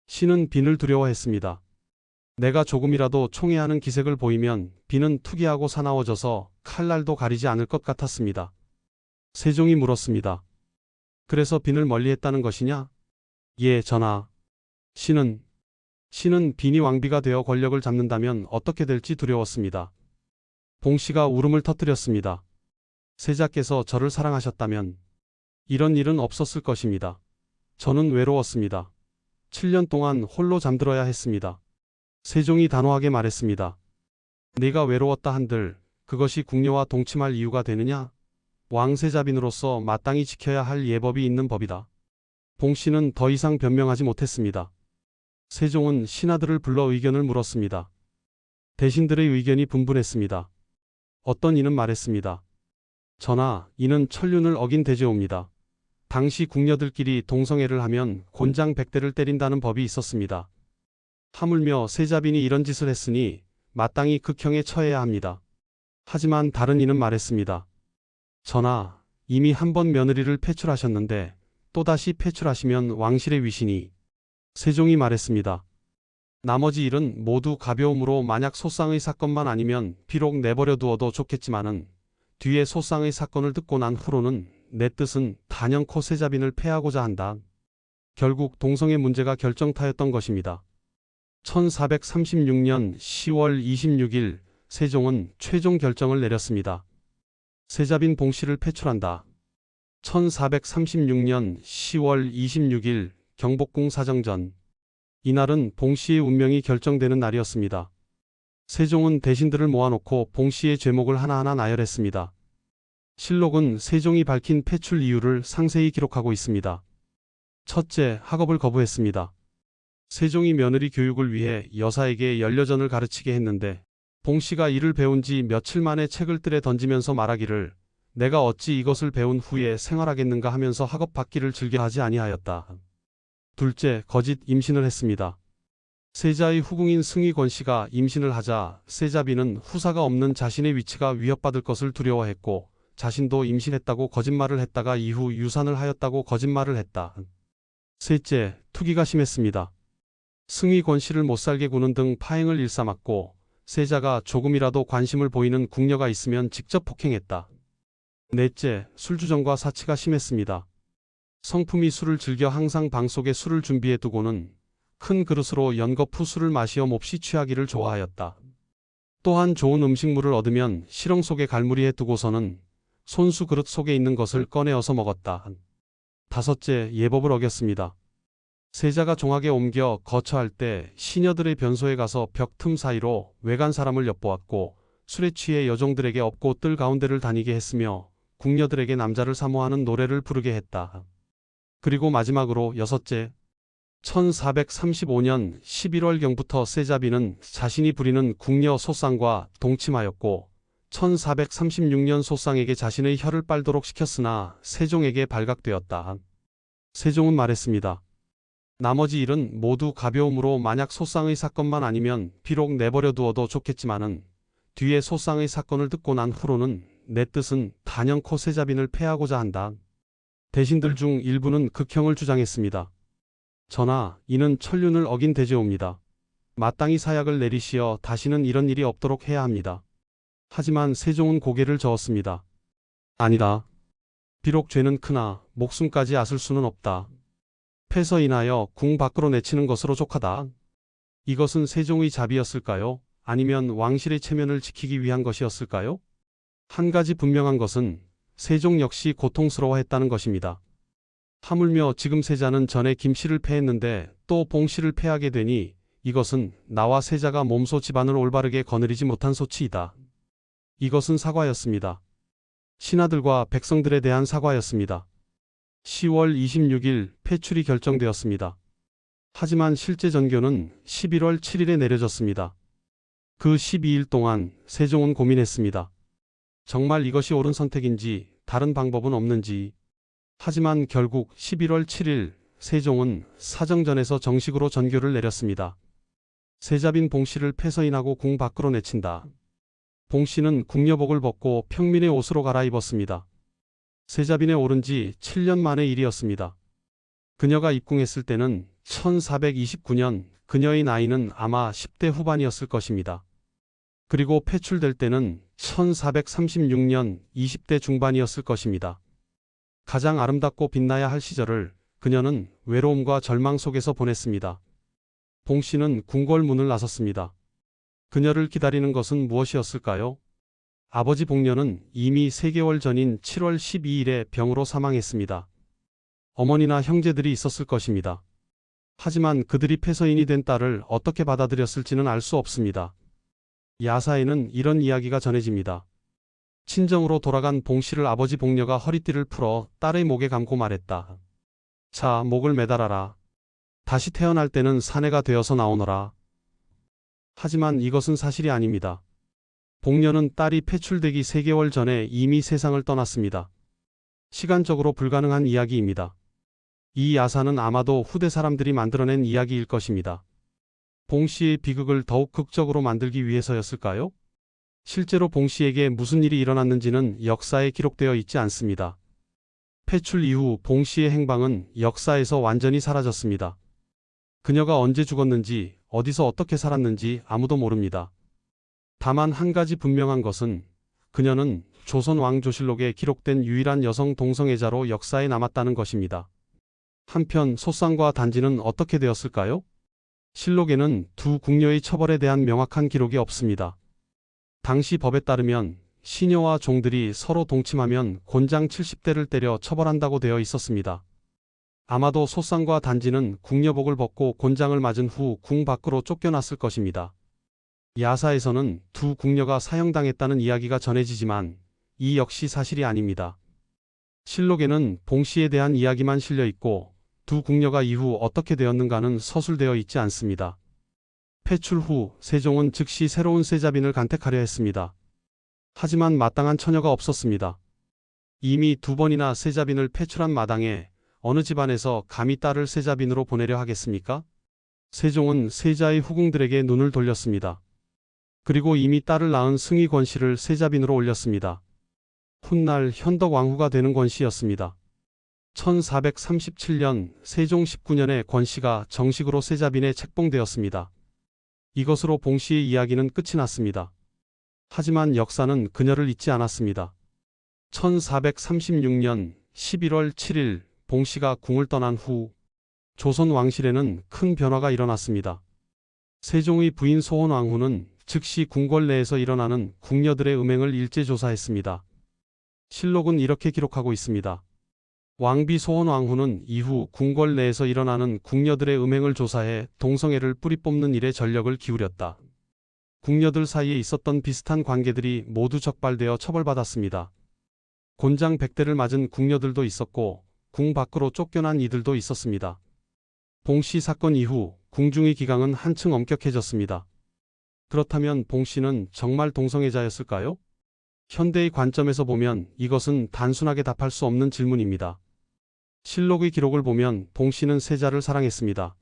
신은 빈을 두려워했습니다. 내가 조금이라도 총애하는 기색을 보이면 빈은 투기하고 사나워져서 칼날도 가리지 않을 것 같았습니다. 세종이 물었습니다. 그래서 빈을 멀리했다는 것이냐? 예, 전하. 신은 빈이 왕비가 되어 권력을 잡는다면 어떻게 될지 두려웠습니다. 봉씨가 울음을 터뜨렸습니다. 세자께서 저를 사랑하셨다면 이런 일은 없었을 것입니다. 저는 외로웠습니다. 7년 동안 홀로 잠들어야 했습니다. 세종이 단호하게 말했습니다. 네가 외로웠다 한들 그것이 궁녀와 동침할 이유가 되느냐? 왕세자빈으로서 마땅히 지켜야 할 예법이 있는 법이다. 봉씨는 더 이상 변명하지 못했습니다. 세종은 신하들을 불러 의견을 물었습니다. 대신들의 의견이 분분했습니다. 어떤 이는 말했습니다. 전하, 이는 천륜을 어긴 대죄옵니다. 당시 궁녀들끼리 동성애를 하면 곤장 100대를 때린다는 법이 있었습니다. 하물며 세자빈이 이런 짓을 했으니 마땅히 극형에 처해야 합니다. 하지만 다른 이는 말했습니다. 전하, 이미 한 번 며느리를 폐출하셨는데 또다시 폐출하시면 왕실의 위신이. 세종이 말했습니다. 나머지 일은 모두 가벼움으로 만약 소상의 사건만 아니면 비록 내버려 두어도 좋겠지만은 뒤에 소상의 사건을 듣고 난 후로는 내 뜻은 단연코 세자빈을 폐하고자 한다. 결국 동성애 문제가 결정타였던 것입니다. 1436년 10월 26일 세종은 최종 결정을 내렸습니다. 세자빈 봉씨를 폐출한다. 1436년 10월 26일 경복궁 사정전. 이날은 봉씨의 운명이 결정되는 날이었습니다. 세종은 대신들을 모아놓고 봉씨의 죄목을 하나하나 나열했습니다. 실록은 세종이 밝힌 폐출 이유를 상세히 기록하고 있습니다. 첫째, 학업을 거부했습니다. 세종이 며느리 교육을 위해 여사에게 연려전을 가르치게 했는데 봉씨가 이를 배운 지 며칠 만에 책을 뜰에 던지면서 말하기를 내가 어찌 이것을 배운 후에 생활하겠는가 하면서 학업 받기를 즐겨하지 아니하였다. 둘째, 거짓 임신을 했습니다. 세자의 후궁인 승희권 씨가 임신을 하자 세자빈은 후사가 없는 자신의 위치가 위협받을 것을 두려워했고 자신도 임신했다고 거짓말을 했다가 이후 유산을 하였다고 거짓말을 했다. 셋째, 투기가 심했습니다. 승희권 씨를 못살게 구는 등 파행을 일삼았고 세자가 조금이라도 관심을 보이는 궁녀가 있으면 직접 폭행했다. 넷째, 술주정과 사치가 심했습니다. 성품이 술을 즐겨 항상 방 속에 술을 준비해 두고는 큰 그릇으로 연거푸 술을 마시어 몹시 취하기를 좋아하였다. 또한 좋은 음식물을 얻으면 실ong 속에 갈무리해 두고서는 손수 그릇 속에 있는 것을 꺼내어서 먹었다. 다섯째, 예법을 어겼습니다. 세자가 종학에 옮겨 거처할 때 시녀들의 변소에 가서 벽 틈 사이로 외간 사람을 엿보았고 술에 취해 여종들에게 업고 뜰 가운데를 다니게 했으며 궁녀들에게 남자를 사모하는 노래를 부르게 했다. 그리고 마지막으로 여섯째, 1435년 11월경부터 세자빈은 자신이 부리는 궁녀 소상과 동침하였고 1436년 소상에게 자신의 혀를 빨도록 시켰으나 세종에게 발각되었다. 세종은 말했습니다. 나머지 일은 모두 가벼움으로 만약 소상의 사건만 아니면 비록 내버려 두어도 좋겠지만은 뒤에 소상의 사건을 듣고 난 후로는 내 뜻은 단연코 세자빈을 폐하고자 한다. 대신들 중 일부는 극형을 주장했습니다. 전하, 이는 천륜을 어긴 대죄옵니다. 마땅히 사약을 내리시어 다시는 이런 일이 없도록 해야 합니다. 하지만 세종은 고개를 저었습니다. 아니다. 비록 죄는 크나 목숨까지 앗을 수는 없다. 패서 인하여 궁 밖으로 내치는 것으로 족하다. 이것은 세종의 자비였을까요? 아니면 왕실의 체면을 지키기 위한 것이었을까요? 한 가지 분명한 것은 세종 역시 고통스러워했다는 것입니다. 하물며 지금 세자는 전에 김씨를 패했는데 또 봉씨를 패하게 되니 이것은 나와 세자가 몸소 집안을 올바르게 거느리지 못한 소치이다. 이것은 사과였습니다. 신하들과 백성들에 대한 사과였습니다. 10월 26일 폐출이 결정되었습니다. 하지만 실제 전교는 11월 7일에 내려졌습니다. 그 12일 동안 세종은 고민했습니다. 정말 이것이 옳은 선택인지 다른 방법은 없는지. 하지만 결국 11월 7일 세종은 사정전에서 정식으로 전교를 내렸습니다. 세자빈 봉씨를 패서인하고 궁 밖으로 내친다. 봉 씨는 궁녀복을 벗고 평민의 옷으로 갈아입었습니다. 세자빈에 오른 지 7년 만의 일이었습니다. 그녀가 입궁했을 때는 1429년, 그녀의 나이는 아마 10대 후반이었을 것입니다. 그리고 폐출될 때는 1436년 20대 중반이었을 것입니다. 가장 아름답고 빛나야 할 시절을 그녀는 외로움과 절망 속에서 보냈습니다. 봉 씨는 궁궐문을 나섰습니다. 그녀를 기다리는 것은 무엇이었을까요? 아버지 봉녀는 이미 3개월 전인 7월 12일에 병으로 사망했습니다. 어머니나 형제들이 있었을 것입니다. 하지만 그들이 폐서인이 된 딸을 어떻게 받아들였을지는 알 수 없습니다. 야사에는 이런 이야기가 전해집니다. 친정으로 돌아간 봉 씨를 아버지 봉녀가 허리띠를 풀어 딸의 목에 감고 말했다. 자, 목을 매달아라. 다시 태어날 때는 사내가 되어서 나오너라. 하지만 이것은 사실이 아닙니다. 봉녀는 딸이 폐출되기 3개월 전에 이미 세상을 떠났습니다. 시간적으로 불가능한 이야기입니다. 이 야사는 아마도 후대 사람들이 만들어낸 이야기일 것입니다. 봉 씨의 비극을 더욱 극적으로 만들기 위해서였을까요? 실제로 봉 씨에게 무슨 일이 일어났는지는 역사에 기록되어 있지 않습니다. 폐출 이후 봉 씨의 행방은 역사에서 완전히 사라졌습니다. 그녀가 언제 죽었는지, 어디서 어떻게 살았는지 아무도 모릅니다. 다만 한 가지 분명한 것은 그녀는 조선 왕조실록에 기록된 유일한 여성 동성애자로 역사에 남았다는 것입니다. 한편 소쌍과 단지는 어떻게 되었을까요? 실록에는 두 궁녀의 처벌에 대한 명확한 기록이 없습니다. 당시 법에 따르면 시녀와 종들이 서로 동침하면 곤장 70대를 때려 처벌한다고 되어 있었습니다. 아마도 소쌍과 단지는 궁녀복을 벗고 곤장을 맞은 후 궁 밖으로 쫓겨났을 것입니다. 야사에서는 두 궁녀가 사형당했다는 이야기가 전해지지만 이 역시 사실이 아닙니다. 실록에는 봉 씨에 대한 이야기만 실려 있고 두 궁녀가 이후 어떻게 되었는가는 서술되어 있지 않습니다. 폐출 후 세종은 즉시 새로운 세자빈을 간택하려 했습니다. 하지만 마땅한 처녀가 없었습니다. 이미 2번이나 세자빈을 폐출한 마당에 어느 집안에서 감히 딸을 세자빈으로 보내려 하겠습니까? 세종은 세자의 후궁들에게 눈을 돌렸습니다. 그리고 이미 딸을 낳은 승희 권씨를 세자빈으로 올렸습니다. 훗날 현덕 왕후가 되는 권씨였습니다. 1437년 세종 19년에 권씨가 정식으로 세자빈에 책봉되었습니다. 이것으로 봉 씨의 이야기는 끝이 났습니다. 하지만 역사는 그녀를 잊지 않았습니다. 1436년 11월 7일 봉 씨가 궁을 떠난 후 조선 왕실에는 큰 변화가 일어났습니다. 세종의 부인 소혼 왕후는 즉시 궁궐 내에서 일어나는 궁녀들의 음행을 일제 조사했습니다. 실록은 이렇게 기록하고 있습니다. 왕비 소혼 왕후는 이후 궁궐 내에서 일어나는 궁녀들의 음행을 조사해 동성애를 뿌리 뽑는 일에 전력을 기울였다. 궁녀들 사이에 있었던 비슷한 관계들이 모두 적발되어 처벌받았습니다. 곤장 100대를 맞은 궁녀들도 있었고 궁 밖으로 쫓겨난 이들도 있었습니다. 봉 씨 사건 이후 궁중의 기강은 한층 엄격해졌습니다. 그렇다면 봉 씨는 정말 동성애자였을까요? 현대의 관점에서 보면 이것은 단순하게 답할 수 없는 질문입니다. 실록의 기록을 보면 봉 씨는 세자를 사랑했습니다.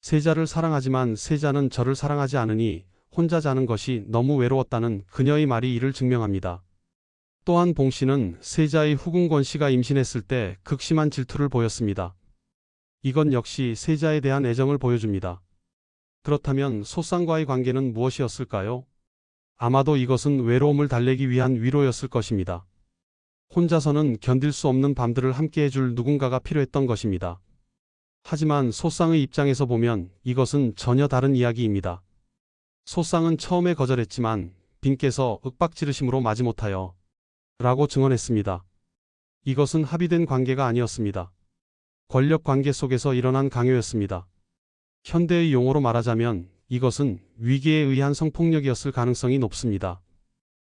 세자를 사랑하지만 세자는 저를 사랑하지 않으니 혼자 자는 것이 너무 외로웠다는 그녀의 말이 이를 증명합니다. 또한 봉 씨는 세자의 후궁 권 씨가 임신했을 때 극심한 질투를 보였습니다. 이건 역시 세자에 대한 애정을 보여줍니다. 그렇다면 소쌍과의 관계는 무엇이었을까요? 아마도 이것은 외로움을 달래기 위한 위로였을 것입니다. 혼자서는 견딜 수 없는 밤들을 함께 해줄 누군가가 필요했던 것입니다. 하지만 소쌍의 입장에서 보면 이것은 전혀 다른 이야기입니다. 소쌍은 처음에 거절했지만 빈께서 윽박지르심으로 마지못하여 라고 증언했습니다. 이것은 합의된 관계가 아니었습니다. 권력 관계 속에서 일어난 강요였습니다. 현대의 용어로 말하자면 이것은 위계에 의한 성폭력이었을 가능성이 높습니다.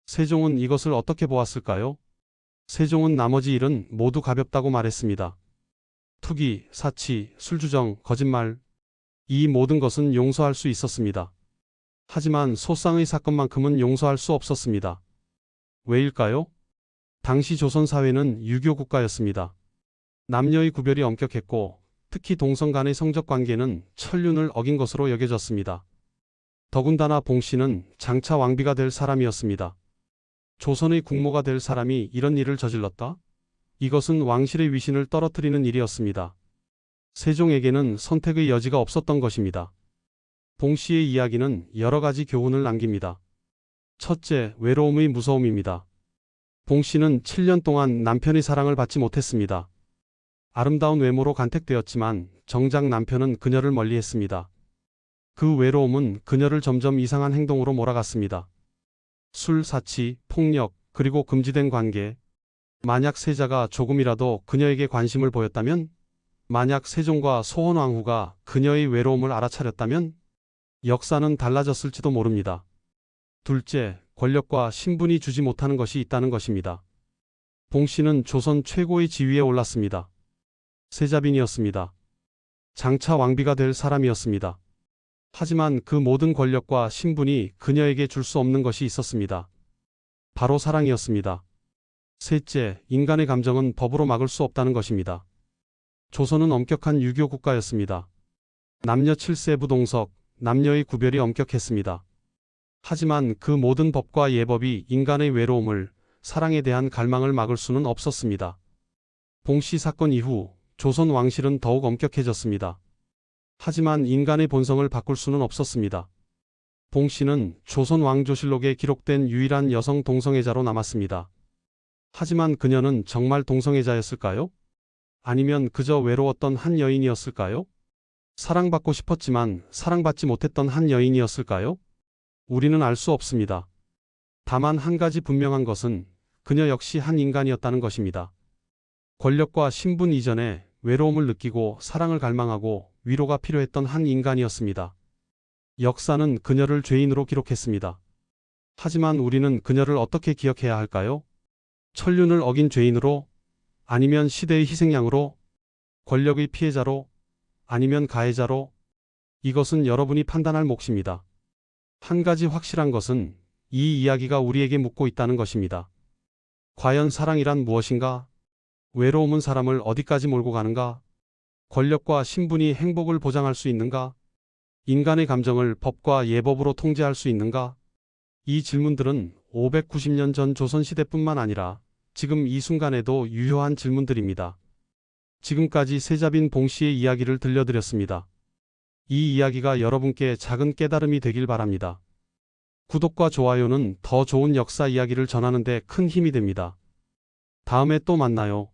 세종은 이것을 어떻게 보았을까요? 세종은 나머지 일은 모두 가볍다고 말했습니다. 투기, 사치, 술주정, 거짓말, 이 모든 것은 용서할 수 있었습니다. 하지만 소쌍의 사건만큼은 용서할 수 없었습니다. 왜일까요? 당시 조선 사회는 유교 국가였습니다. 남녀의 구별이 엄격했고 특히 동성 간의 성적 관계는 천륜을 어긴 것으로 여겨졌습니다. 더군다나 봉 씨는 장차 왕비가 될 사람이었습니다. 조선의 국모가 될 사람이 이런 일을 저질렀다? 이것은 왕실의 위신을 떨어뜨리는 일이었습니다. 세종에게는 선택의 여지가 없었던 것입니다. 봉 씨의 이야기는 여러 가지 교훈을 남깁니다. 첫째, 외로움의 무서움입니다. 봉 씨는 7년 동안 남편의 사랑을 받지 못했습니다. 아름다운 외모로 간택되었지만 정작 남편은 그녀를 멀리했습니다. 그 외로움은 그녀를 점점 이상한 행동으로 몰아갔습니다. 술, 사치, 폭력, 그리고 금지된 관계. 만약 세자가 조금이라도 그녀에게 관심을 보였다면, 만약 세종과 소헌왕후가 그녀의 외로움을 알아차렸다면 역사는 달라졌을지도 모릅니다. 둘째, 권력과 신분이 주지 못하는 것이 있다는 것입니다. 봉 씨는 조선 최고의 지위에 올랐습니다. 세자빈이었습니다. 장차 왕비가 될 사람이었습니다. 하지만 그 모든 권력과 신분이 그녀에게 줄 수 없는 것이 있었습니다. 바로 사랑이었습니다. 셋째, 인간의 감정은 법으로 막을 수 없다는 것입니다. 조선은 엄격한 유교 국가였습니다. 남녀 7세 부동석, 남녀의 구별이 엄격했습니다. 하지만 그 모든 법과 예법이 인간의 외로움을, 사랑에 대한 갈망을 막을 수는 없었습니다. 봉 씨 사건 이후 조선 왕실은 더욱 엄격해졌습니다. 하지만 인간의 본성을 바꿀 수는 없었습니다. 봉 씨는 조선 왕조실록에 기록된 유일한 여성 동성애자로 남았습니다. 하지만 그녀는 정말 동성애자였을까요? 아니면 그저 외로웠던 한 여인이었을까요? 사랑받고 싶었지만 사랑받지 못했던 한 여인이었을까요? 우리는 알 수 없습니다. 다만 한 가지 분명한 것은 그녀 역시 한 인간이었다는 것입니다. 권력과 신분 이전에 외로움을 느끼고 사랑을 갈망하고 위로가 필요했던 한 인간이었습니다. 역사는 그녀를 죄인으로 기록했습니다. 하지만 우리는 그녀를 어떻게 기억해야 할까요? 천륜을 어긴 죄인으로? 아니면 시대의 희생양으로? 권력의 피해자로? 아니면 가해자로? 이것은 여러분이 판단할 몫입니다. 한 가지 확실한 것은 이 이야기가 우리에게 묻고 있다는 것입니다. 과연 사랑이란 무엇인가? 외로움은 사람을 어디까지 몰고 가는가? 권력과 신분이 행복을 보장할 수 있는가? 인간의 감정을 법과 예법으로 통제할 수 있는가? 이 질문들은 590년 전 조선시대뿐만 아니라 지금 이 순간에도 유효한 질문들입니다. 지금까지 세자빈 봉 씨의 이야기를 들려드렸습니다. 이 이야기가 여러분께 작은 깨달음이 되길 바랍니다. 구독과 좋아요는 더 좋은 역사 이야기를 전하는 데 큰 힘이 됩니다. 다음에 또 만나요.